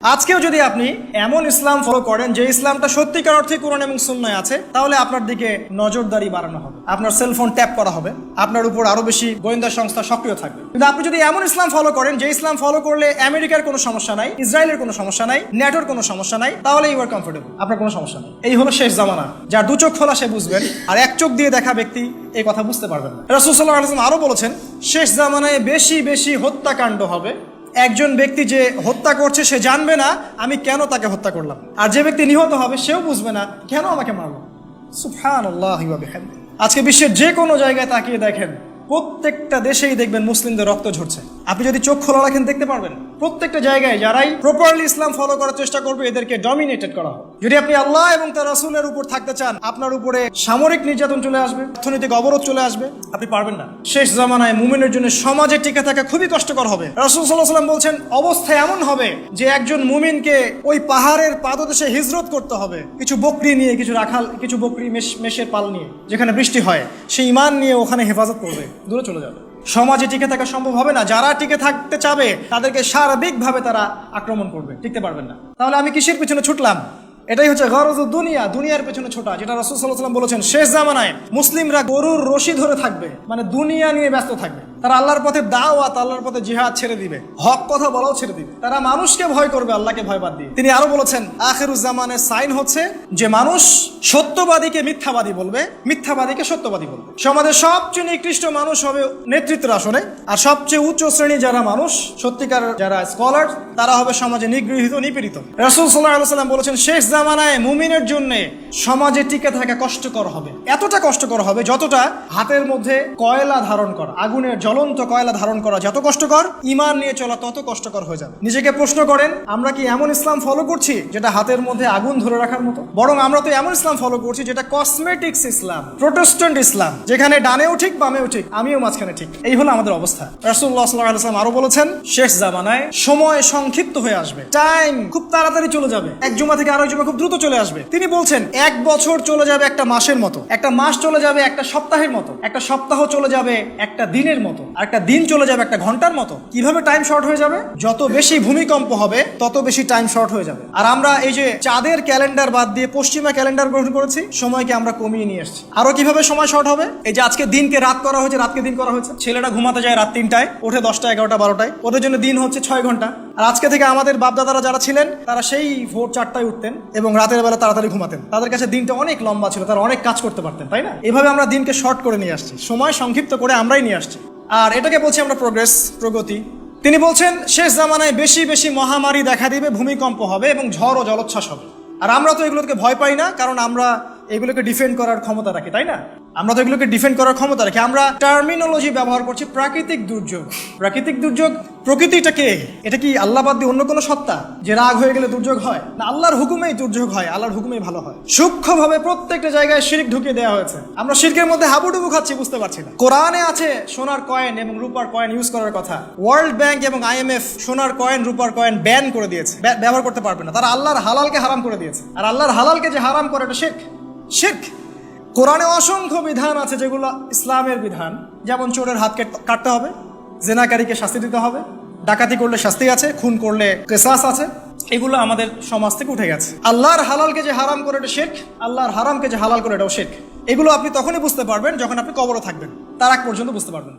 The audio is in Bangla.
আজকেও যদি আপনি এমন ইসলাম ফলো করেন যে ইসলামটা সত্যিকার অর্থে কোরআন এবং সুন্নাহয় আছে, তাহলে আপনার দিকে নজরদারি বাড়ানো হবে, আপনার সেলফোন ট্যাপ করা হবে, আপনার উপর আরো বেশি গোয়েন্দা সংস্থা সক্রিয় থাকবে। কিন্তু আপনি যদি এমন ইসলাম ফলো করেন যে ইসলাম ফলো করলে আমেরিকার কোনো সমস্যা নাই, ইসরায়েলের কোনো সমস্যা নাই, ন্যাটোর কোনো সমস্যা নাই, তাহলে ইউ আর কমফোর্টেবল, আপনার কোনো সমস্যা নেই। এই হলো শেষ জামানা। যার দু চোখ খোলা সে বুঝবেন, আর এক চোখ দিয়ে দেখা ব্যক্তি এই কথা বুঝতে পারবেন না। রাসূল সাল্লাল্লাহু আলাইহি ওয়াসাল্লাম আরো বলেছেন, শেষ জামানায় বেশি বেশি হত্যাকাণ্ড হবে। একজন ব্যক্তি যে হত্যা করছে সে জানবে না আমি কেন তাকে হত্যা করলাম, আর যে ব্যক্তি নিহত হবে সেও বুঝবে না কেন আমাকে মারলো। সুবহানাল্লাহি ওয়া বিহামদিহি। আজকে বিশ্বের যে কোনো জায়গায় তাকিয়ে দেখেন, প্রত্যেকটা দেশেই দেখবেন মুসলিমদের রক্ত ঝরছে। আপনি যদি চোখ খোলা রাখেন দেখতে পারবেন প্রত্যেকটা জায়গায় যারাই প্রপারলি ইসলাম ফলো করার চেষ্টা করবে এদেরকে ডমিনেটেড করা হবে। যদি আপনি আল্লাহ এবং তার রাসূলের উপর থাকতে চান, আপনার উপরে সামরিক নির্যাতন চলে আসবে, অর্থনৈতিক অবরোধ চলে আসবে, আপনি পারবেন না। শেষ জামানায় মুমিনের জন্য সমাজে টিকে থাকা খুবই কষ্টকর হবে। রাসূল সাল্লাল্লাহু আলাইহি ওয়াসাল্লাম বলছেন, অবস্থা এমন হবে যে একজন মুমিনকে ওই পাহাড়ের পাদদেশে হিজরত করতে হবে, কিছু বকরি নিয়ে, কিছু রাখাল, কিছু বকরি মেষের পাল নিয়ে, যেখানে বৃষ্টি হয়, সেই ঈমান নিয়ে ওখানে হেফাজত করবে, দূরে চলে যাবে। সমাজে টিকে থাকা সম্ভব হবে না। যারা টিকে থাকতে চাবে তাদেরকে সার্বিকভাবে তারা আক্রমণ করবে, টিকতে পারবেন না। তাহলে আমি কিসের পিছনে ছুটলাম? এটাই হচ্ছে গরজুদ দুনিয়া, দুনিয়ার পেছনে ছোটা, যেটা রাসূল সাল্লাল্লাহু আলাইহি ওয়াসাল্লাম বলেছেন শেষ জামানায় মুসলিমরা গরুর রশি ধরে থাকবে, মানে দুনিয়া নিয়ে ব্যস্ত থাকবে। তারা আল্লাহর পথে দাওয়াত, আল্লাহর পথে জিহাদ ছেড়ে দিবে, হক কথা বলাও ছেড়ে দিবে। তারা মানুষকে ভয় করবে, আল্লাহকে ভয় বাদ দিয়ে। তিনি আরো বলেছেন, আখিরুজ জামানের সাইন হচ্ছে যে মানুষ সত্যবাদীকে মিথ্যাবাদী বলবে, মিথ্যাবাদীকে সত্যবাদী বলবে। সমাজের সবচেয়ে নিকৃষ্ট মানুষ হবে নেতৃত্বের আসনে, আর সবচেয়ে উচ্চ শ্রেণী যারা মানুষ, সত্যিকার যারা স্কলার, তারা হবে সমাজে নিগৃহীত, নিপীড়িত। রাসূল সাল্লাল্লাহু আলাইহি ওয়াসাল্লাম বলেছেন, শেষ জামানায় মুমিনের জন্য সমাজে টিকে থাকা কষ্টকর হবে। এতটা কষ্টকর হবে যতটা হাতের মধ্যে কয়লা ধারণ করা, আগুনের জ্বলন্ত কয়লা ধারণ করা যত কষ্টকর, ঈমান নিয়ে চলা তত কষ্টকর হয়ে যাবে। নিজেকে প্রশ্ন করেন, আমরা কি এমন ইসলাম ফলো করছি যেটা হাতের মধ্যে আগুন ধরে রাখার মতো? বরং আমরা তো এমন ইসলাম ফলো করছি যেটা কসমেটিক্স ইসলাম, প্রোটেস্ট্যান্ট ইসলাম, যেখানে ডানেও ঠিক বামেও ঠিক, আমিও মাঝখানে ঠিক। এই হলো আমাদের অবস্থা। রাসূলুল্লাহ সাল্লাল্লাহু আলাইহি ওয়াসাল্লাম আরো বলেছেন, শেষ জামানায় সময় সংক্ষিপ্ত হয়ে আসবে, টাইম খুব তাড়াতাড়ি চলে যাবে, এক জুমা থেকে আরেক জুমা খুব দ্রুত চলে আসবে। তিনি বলছেন, এক বছর চলে যাবে একটা মাসের মতো, একটা মাস চলে যাবে একটা সপ্তাহের মতো, একটা সপ্তাহ চলে যাবে একটা দিনের মতো, আর একটা দিন চলে যাবে একটা ঘন্টার মতো। কিভাবে টাইম শর্ট হয়ে যাবে? যত বেশি ভূমিকম্প হবে তত বেশি টাইম শর্ট হয়ে যাবে। আর আমরা এই যে চাঁদের ক্যালেন্ডার বাদ দিয়ে পশ্চিমা ক্যালেন্ডার গ্রহণ করেছি, সময়কে আমরা কমিয়ে নিয়ে আসছি। আরো কিভাবে সময় শর্ট হবে? এই যে আজকে দিনকে রাত করা হয়েছে, রাতকে দিন করা হয়েছে। ছেলেরা ঘুমাতে যায় রাত 3টায়, ওঠে 10টা, 11টা, 12টায়, ওদের জন্য দিন হচ্ছে 6 ঘন্টা। আর আজকে থেকে আমাদের বাপদাদারা যারা ছিলেন তারা সেই ভোর 4টায় উঠতেন এবং রাতের বেলা তাড়াতাড়ি ঘুমাতেন। তাদের কাছে দিনটা অনেক লম্বা ছিল, তারা অনেক কাজ করতে পারতেন, তাই না? এভাবে আমরা দিনকে শর্ট করে নিয়ে আসছি, সময় সংক্ষিপ্ত করে আমরাই নিয়ে আসছি, আর এটাকে বলছি আমরা প্রোগ্রেস, প্রগতি। তিনি বলছেন, শেষ জামানায় বেশি বেশি মহামারী দেখা দিবে, ভূমিকম্প হবে এবং ঝড় ও জলোচ্ছ্বাস হবে। আর আমরা তো এগুলোকে ভয় পাই না, কারণ আমরা এগুলোকে ডিফেন্ড করার ক্ষমতা রাখি, তাই না? আমরা তো এগুলোকে ডিফেন্ড করার ক্ষমতা রাখি। আমরা টার্মিনোলজি ব্যবহার করছি, প্রাকৃতিক দুর্যোগ। প্রাকৃতিক দুর্যোগ, প্রকৃতিটা কে? এটা কি আল্লাহ বাদ দিয়ে অন্য কোনো সত্তা যে রাগ হয়ে গেলে দুর্যোগ হয়? না, আল্লাহর হুকুমেই দুর্যোগ হয়, আল্লাহর হুকুমেই ভালো হয়। সূক্ষ্মভাবে প্রত্যেকটা জায়গায় শিরক ঢুকিয়ে দেওয়া হয়েছে। আমরা শিরকের মধ্যে হাবুডুবু খাচ্ছি, বুঝতে পারছি না। কোরআনে আছে সোনার কয়েন এবং রূপার কয়েন ইউজ করার কথা। ওয়ার্ল্ড ব্যাংক এবং IMF সোনার কয়েন, রূপার কয়েন ব্যান করে দিয়েছে, ব্যবহার করতে পারবে না। তারা আল্লাহর হালালকে হারাম করে দিয়েছে, আর আল্লাহর হালালকে যে হারাম করে, এটা শিরক। শিরক। কোরআনে অসংখ্য বিধান আছে যেগুলো ইসলামের বিধান, যেমন চোরের হাত কাটতে হবে, জেনাকারীকে শাস্তি দিতে হবে, ডাকাতি করলে শাস্তি আছে, খুন করলে কিসাস আছে। এগুলো আমাদের সমাজ থেকে উঠে গেছে। আল্লাহর হালালকে যে হারাম করে এটা শিরক, আল্লাহর হারামকে যে হালাল করে এটাও শিরক। এগুলো আপনি তখনই বুঝতে পারবেন যখন আপনি কবরে থাকবেন, তার আগ পর্যন্ত বুঝতে পারবেন।